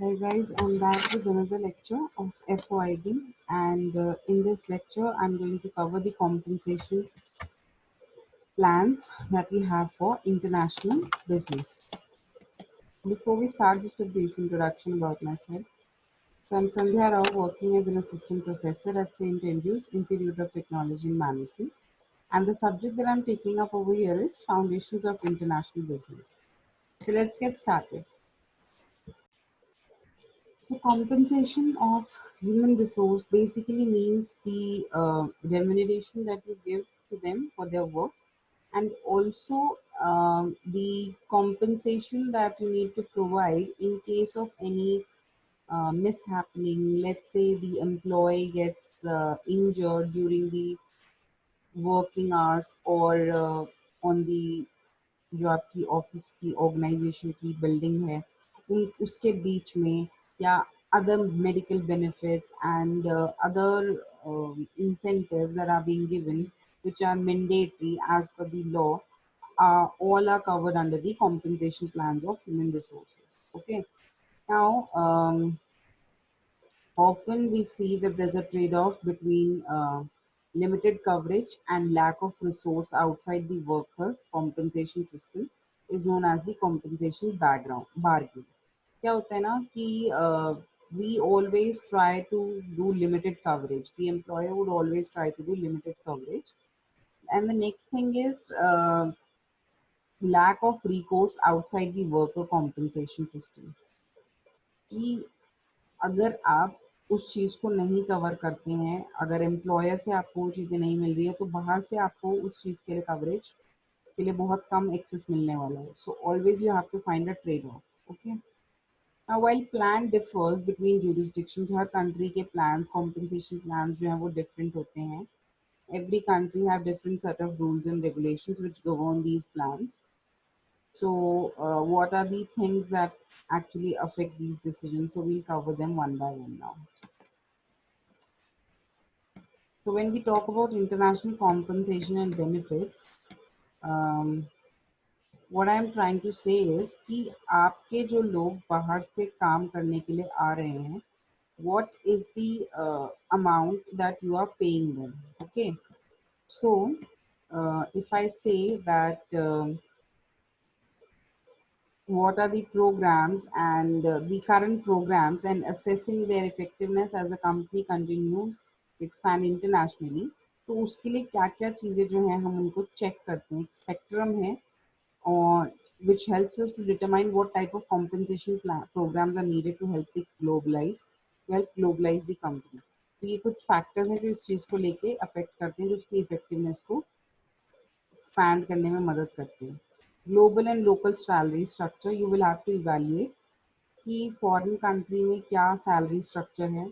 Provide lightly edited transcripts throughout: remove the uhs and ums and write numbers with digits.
Hi guys, I'm back with another lecture of FOIB, and in this lecture I'm going to cover the compensation plans that we have for international business. Before we start, just a brief introduction about myself. So I'm Sandhya Rao, working as an assistant professor at St. Andrews Institute of Technology and Management, and the subject that I'm taking up over here is Foundations of International Business. So let's get started. So compensation of human resource basically means the remuneration that you give to them for their work, and also the compensation that you need to provide in case of any mishappening. Let's say the employee gets injured during the working hours, or on the जो आपकी office की organisation की building है उन उसके बीच में, या other medical benefits and other incentives that are being given, which are mandatory as per the law, all are covered under the compensation plans of human resources. Okay. Now, often we see that there's a trade-off between limited coverage and lack of resource outside the worker compensation system is known as the compensation background bargain. क्या होता है ना कि we always try to do limited coverage. The employer would always try to do limited coverage. And the next thing is lack of recourse outside the worker compensation system. कि अगर आप उस चीज़ को नहीं कवर करते हैं, अगर एम्प्लॉयर से आपको वो चीज़ें नहीं मिल रही है, तो बाहर से आपको उस चीज़ के लिए कवरेज के लिए बहुत कम एक्सेस मिलने वाला है. So always you have to find a trade off. Okay. Now, while plan differs between jurisdictions, हर कंट्री के प्लान्स, कॉम्पनसेशन प्लान्स जो हैं वो डिफरेंट होते हैं. Every country have different set of rules and regulations which govern these plans. So, what are the things that actually affect these decisions? So, we'll cover them one by one now. So when we talk about international compensation and benefits, um, what I'm trying to say is कि आपके जो लोग बाहर से काम करने के लिए आ रहे हैं, what is the amount that you are paying them? Okay, so if I say that what are the programs and the current programs and assessing their effectiveness as a company continues to expand internationally, तो उसके लिए क्या क्या चीज़ें जो हैं हम उनको चेक करते हैं. एक स्पेक्ट्रम है और which helps us to determine what type of compensation programs are needed to help the globalize the company. तो ये कुछ फैक्टर्स हैं जो इस चीज़ को लेके अफेक्ट करते हैं, जो उसकी इफेक्टिवनेस को एक्सपैंड करने में मदद करते हैं. Global and local salary structure, you will have to evaluate कि फॉरेन कंट्री में क्या सैलरी स्ट्रक्चर है,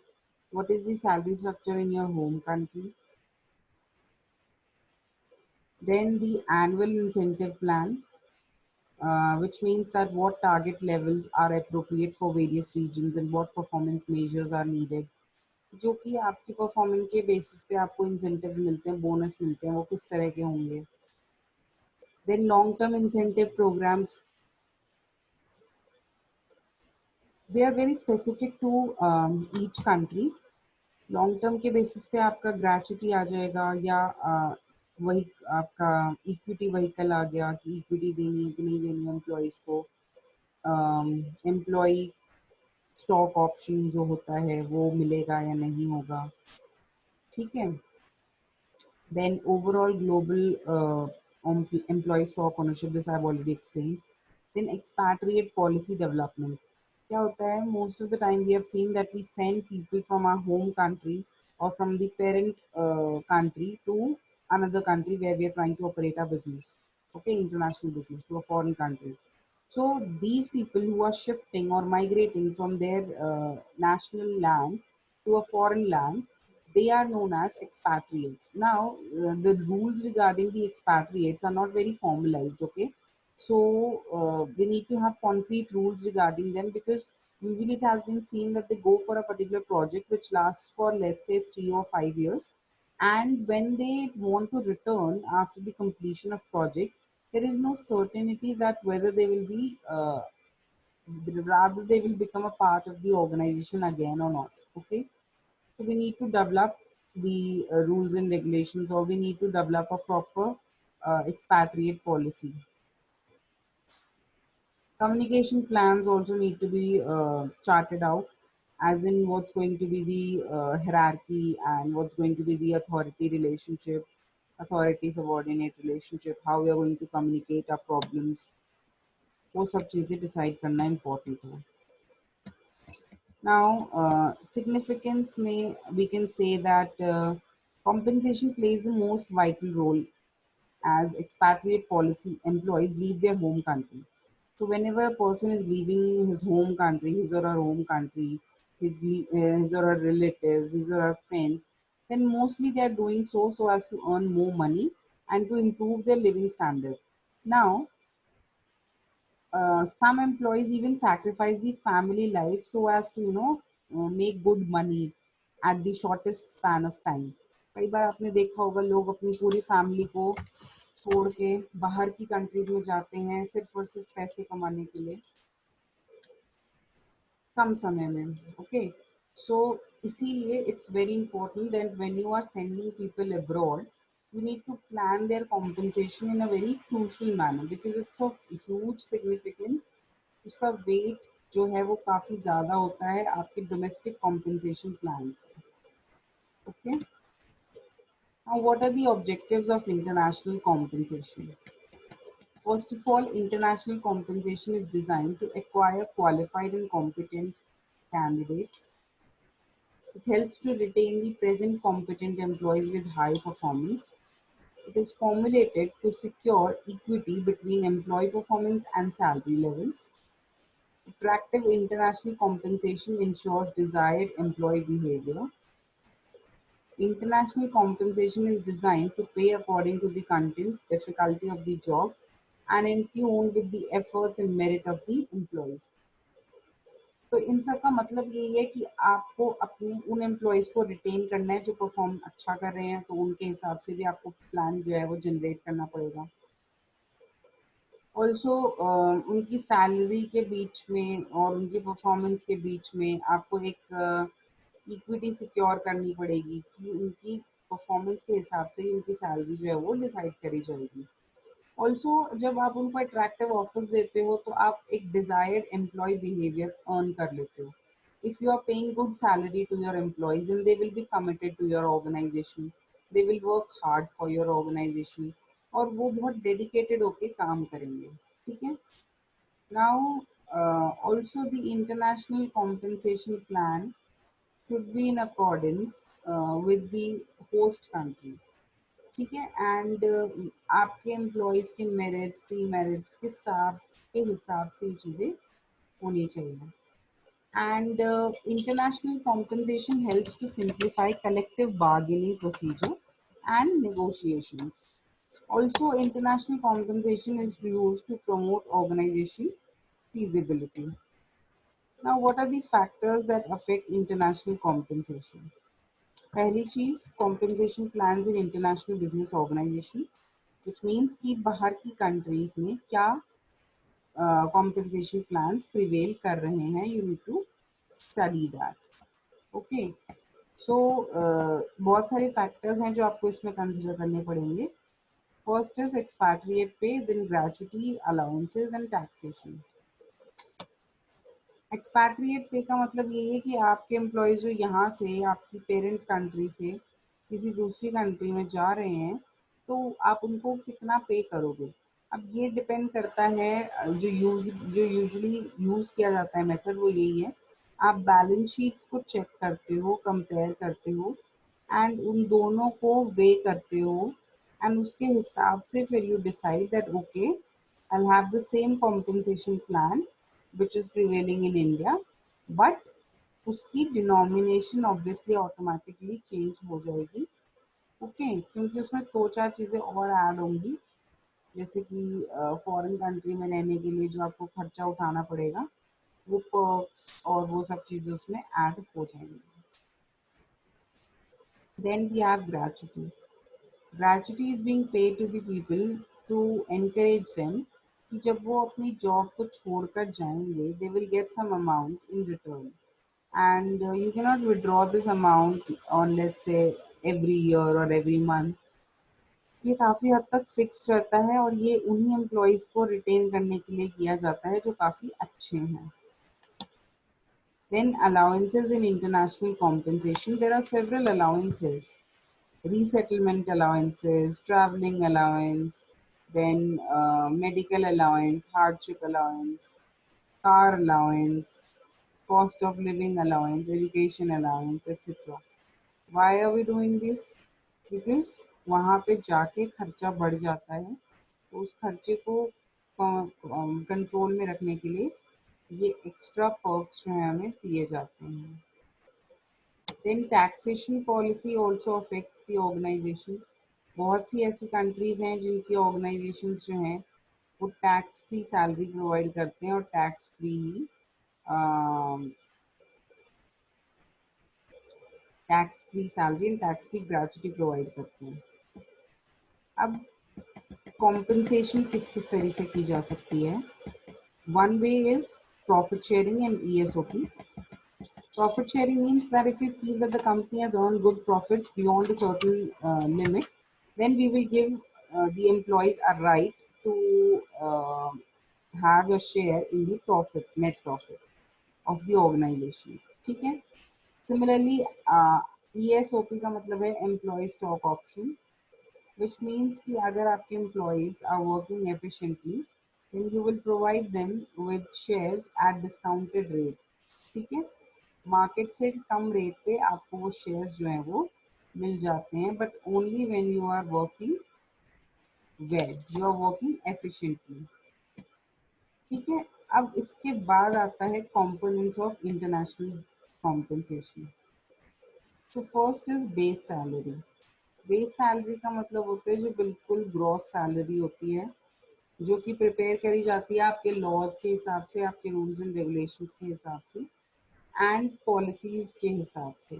what is the salary structure in your home country. Then the annual incentive plan, which means that what target levels are appropriate for various regions and what performance measures are needed. जो कि आपकी performance के basis पे आपको incentive मिलते हैं, bonus मिलते हैं, वो किस तरह के होंगे. Then long term incentive programs, they are very specific to each country. Long term के बेसिस पे आपका ग्रेचुटी आ जाएगा, या वही आपका इक्विटी व्हीकल आ गया कि इक्विटी देनी है कि नहीं देनी है एम्प्लॉयज़ को. एम्प्लॉय स्टॉक ऑप्शन जो होता है वो मिलेगा या नहीं होगा. ठीक है. Then overall global employ stock ownership, this I have already explain. Then expatriate policy development. क्या होता है, most of the time we have seen that we send people from our home country or from the parent country to another country where we are trying to operate our business, okay, international business, to a foreign country. So these people who are shifting or migrating from their national land to a foreign land, they are known as expatriates. Now, the rules regarding the expatriates are not very formalized, okay? So we need to have concrete rules regarding them, because usually it has been seen that they go for a particular project which lasts for, let's say, 3 or 5 years. And when they want to return after the completion of project, there is no certainty that whether they will be rather they will become a part of the organization again or not. Okay, so we need to develop the rules and regulations, or we need to develop a proper expatriate policy. Communication plans also need to be charted out, as in what's going to be the hierarchy and what's going to be the authority relationship, authority subordinate relationship, how we are going to communicate our problems. वो सब चीज़ें decide करना important है. Now, significance may we can say that compensation plays the most vital role as expatriate policy employees leave their home country. So, whenever a person is leaving his home country, his or her home country, his or her relatives, his or her friends, then mostly they are doing so as to earn more money and to improve their living standard. Now, some employees even sacrifice the family life so as to make good money at the shortest span of time. कई बार आपने देखा होगा लोग अपनी पूरी family को छोड़ के बाहर की कंट्रीज में जाते हैं सिर्फ और सिर्फ पैसे कमाने के लिए कम समय में. ओके, सो इसीलिए it's very important that when you are sending people abroad you need to plan their compensation in a very crucial manner because it's of huge significance. उसका वेट जो है वो काफ़ी ज़्यादा होता है आपके डोमेस्टिक कॉम्पेंसेशन प्लान से. Okay, now what are the objectives of international compensation? First of all, international compensation is designed to acquire qualified and competent candidates. It helps to retain the present competent employees with high performance. It is formulated to secure equity between employee performance and salary levels. Attractive international compensation ensures desired employee behavior. International compensation is designed to pay according to the content, difficulty of the job, and in tune with the efforts and merit of the employees. तो इन सब का मतलब यही है कि आपको अपने उन एम्प्लॉयज को रिटेन करना है जो परफॉर्म अच्छा कर रहे हैं, तो उनके हिसाब से भी आपको प्लान जो है वो जनरेट करना पड़ेगा. ऑल्सो उनकी सैलरी के बीच में और उनकी परफॉर्मेंस के बीच में आपको एक इक्विटी सिक्योर करनी पड़ेगी कि उनकी परफॉर्मेंस के हिसाब से ही उनकी सैलरी जो है वो डिसाइड करी जाएगी. ऑल्सो जब आप उनको अट्रैक्टिव ऑफर्स देते हो तो आप एक डिजायर्ड एम्प्लॉय बिहेवियर अर्न कर लेते हो. If you are paying good salary to your employees then they will be committed to your organisation, they will work hard for your organisation और वो बहुत डेडिकेटेड होके काम करेंगे. ठीक है. Now also the international compensation plan should be in accordance with the host country. ठीक है. एंड आपके एम्प्लॉयज के मेरिट्स डीमेरिट्स के साथ के हिसाब से ये चीज़ें होनी चाहिए. And international compensation helps to simplify collective bargaining procedure and negotiations. Also, international compensation is used to promote organization feasibility. Now, what are the factors that affect international compensation? पहली चीज, compensation plans in international business organisation, which means कि बाहर की countries में क्या compensation plans prevail कर रहे हैं. You need to study that. Okay, so बहुत सारे फैक्टर्स हैं जो आपको इसमें कंसिडर करने पड़ेंगे. First is expatriate pay, then gratuity, allowances and taxation. Expatriate pay का मतलब ये है कि आपके एम्प्लॉयज जो यहाँ से आपकी पेरेंट कंट्री से किसी दूसरी कंट्री में जा रहे हैं तो आप उनको कितना पे करोगे. अब ये डिपेंड करता है जो यूजुअली यूज़ किया जाता है मेथड वो यही है. आप बैलेंस शीट्स को चेक करते हो, कंपेयर करते हो एंड उन दोनों को वे करते हो एंड उसके हिसाब से फिर you decide that okay I have the same compensation plan which is prevailing in India, but उसकी डिनोमिनेशन ऑब्वियसली ऑटोमेटिकली चेंज हो जाएगी. ओके, क्योंकि उसमें दो चार चीज़ें और ऐड होंगी, जैसे कि फॉरेन कंट्री में रहने के लिए जो आपको खर्चा उठाना पड़ेगा वो पर्क्स और वो सब चीज़ें उसमें ऐड हो जाएंगी. Then we have gratuity. Gratuity is being paid to the people to encourage them कि जब वो अपनी जॉब को छोड़कर जाएंगे, they will get some amount in return, and you cannot withdraw this amount on, let's say, every year or every month. ये काफी हद तक फिक्स्ड रहता है और ये उन्हीं एम्प्लॉयज को रिटेन करने के लिए किया जाता है जो काफी अच्छे हैं. Then allowances in international compensation. There are several allowances: resettlement allowances, traveling allowance, then medical allowance, hardship allowance, car allowance, cost of living allowance, education allowance, etc. Why are we doing this? Because वहाँ पे जाके खर्चा बढ़ जाता है, तो उस खर्चे को कंट्रोल में रखने के लिए ये एक्स्ट्रा पर्क्स जो है हमें दिए जाते हैं. Then taxation policy also affects the organisation. बहुत सी ऐसी कंट्रीज हैं जिनकी ऑर्गेनाइजेशन जो हैं वो टैक्स फ्री सैलरी प्रोवाइड करते हैं और tax free he tax free salary and tax free gratuity provide करते हैं. अब कॉम्पनसेशन किस किस तरह से की जा सकती है? One way is profit sharing and ESOP. Profit sharing means that if we feel that the company has earned good profits beyond a certain limit, then we will give the employees a right to have a share in the profit, net profit of the organization. ठीक है? Similarly, ESOP का मतलब है Employee Stock Option, which means कि अगर आपके employees are working efficiently, then you will provide them with shares at discounted rate. ठीक है? मार्केट से कम रेट पे आपको वो शेयर्स जो हैं वो मिल जाते हैं, but only when you are working well, you are working efficiently. ठीक है. अब इसके बाद आता है कंपोनेंट्स ऑफ इंटरनेशनल कॉम्पेंसेशन. तो first is base salary. Base salary का मतलब होता है जो बिल्कुल ग्रॉस सैलरी होती है, जो कि प्रिपेयर करी जाती है आपके लॉज के हिसाब से, आपके रूल्स एंड रेगुलेशंस के हिसाब से एंड पॉलिसीज के हिसाब से.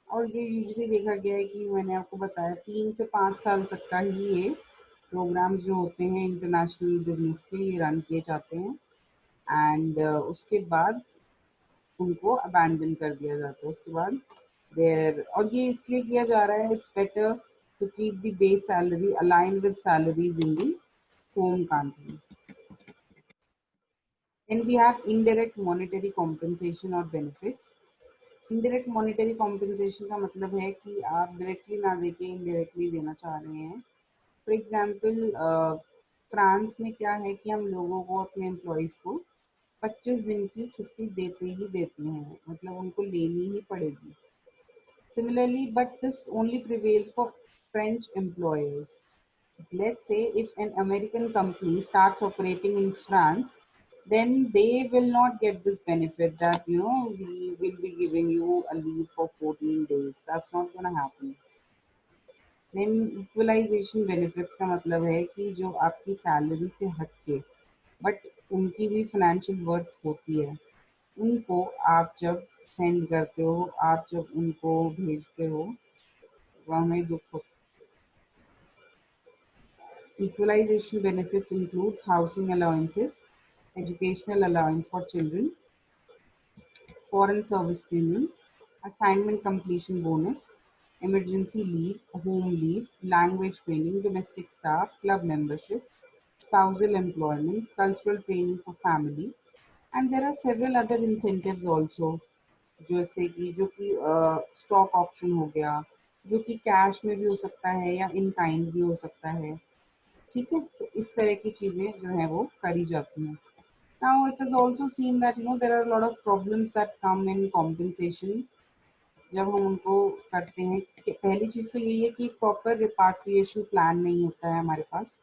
और ये यूजुअली देखा गया है कि मैंने आपको बताया 3 से 5 साल तक का ही ये प्रोग्राम्स जो होते हैं इंटरनेशनल बिजनेस के, ये रन किए जाते हैं एंड उसके बाद उनको अबैंडन कर दिया जाता है. उसके बाद देयर, और ये इसलिए किया जा रहा है, it's better to keep the base salary align with salaries in the home country. Then we have indirect monetary compensation or benefits. Indirect monetary compensation का मतलब है कि आप डायरेक्टली ना देके इनडायरेक्टली देना चाह रहे हैं. फॉर एग्जांपल, फ्रांस में क्या है कि हम लोगों को, अपने एम्प्लॉयज़ को 25 दिन की छुट्टी देते ही देते हैं, मतलब उनको लेनी ही पड़ेगी. Similarly, but this only prevails for French employers. Let's say if an American company starts operating in France, then they will not get this benefit that, we will be giving you a leave for 14 days. That's not going to happen. Then equalization benefits का मतलब है कि जो आपकी salary से हटके but उनकी भी फाइनेंशियल वर्थ होती है, उनको आप जब सेंड करते हो, आप जब उनको भेजते हो, वह हमें दुख होता है. Equalization benefits includes housing allowances, educational allowance for children, foreign service premium, assignment completion bonus, emergency leave, home leave, language training, domestic staff, club membership, spousal employment, cultural training for family, and there are several other incentives also, जैसे कि जो कि stock option हो गया, जो कि cash में भी हो सकता है या इन काइंड भी हो सकता है. ठीक है, तो इस तरह की चीजें जो है वो करी जाती हैं. Now it is also seen that there are a lot of problems that come in compensation जब हम उनको करते हैं. पहली चीज तो यही है कि प्रॉपर रिपाट्रिएशन प्लान नहीं होता है हमारे पास.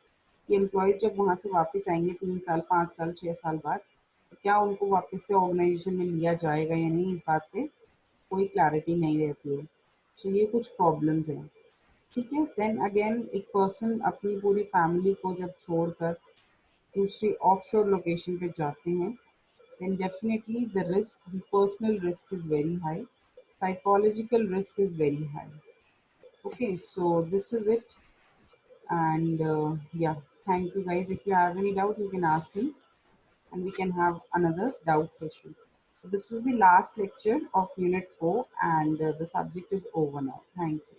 ये एम्प्लॉयज जब वहां से वापस आएंगे 3 साल, 5 साल, 6 साल बाद, तो क्या उनको वापस से ऑर्गेनाइजेशन में लिया जाएगा या नहीं, इस बात पे कोई क्लैरिटी नहीं रहती है. तो ये कुछ प्रॉब्लम्स हैं. ठीक है. देन अगेन, एक पर्सन अपनी पूरी फैमिली को जब छोड़कर दूसरी ऑफशोर लोकेशन पे जाते हैं, then definitely the risk, the personal risk is very high. Psychological risk is very high. Okay, so this is it, and yeah. Thank you guys. If you have any doubt, you can ask me and we can have another doubt session. So this was the last lecture of Unit 4 and the subject is over now. Thank you.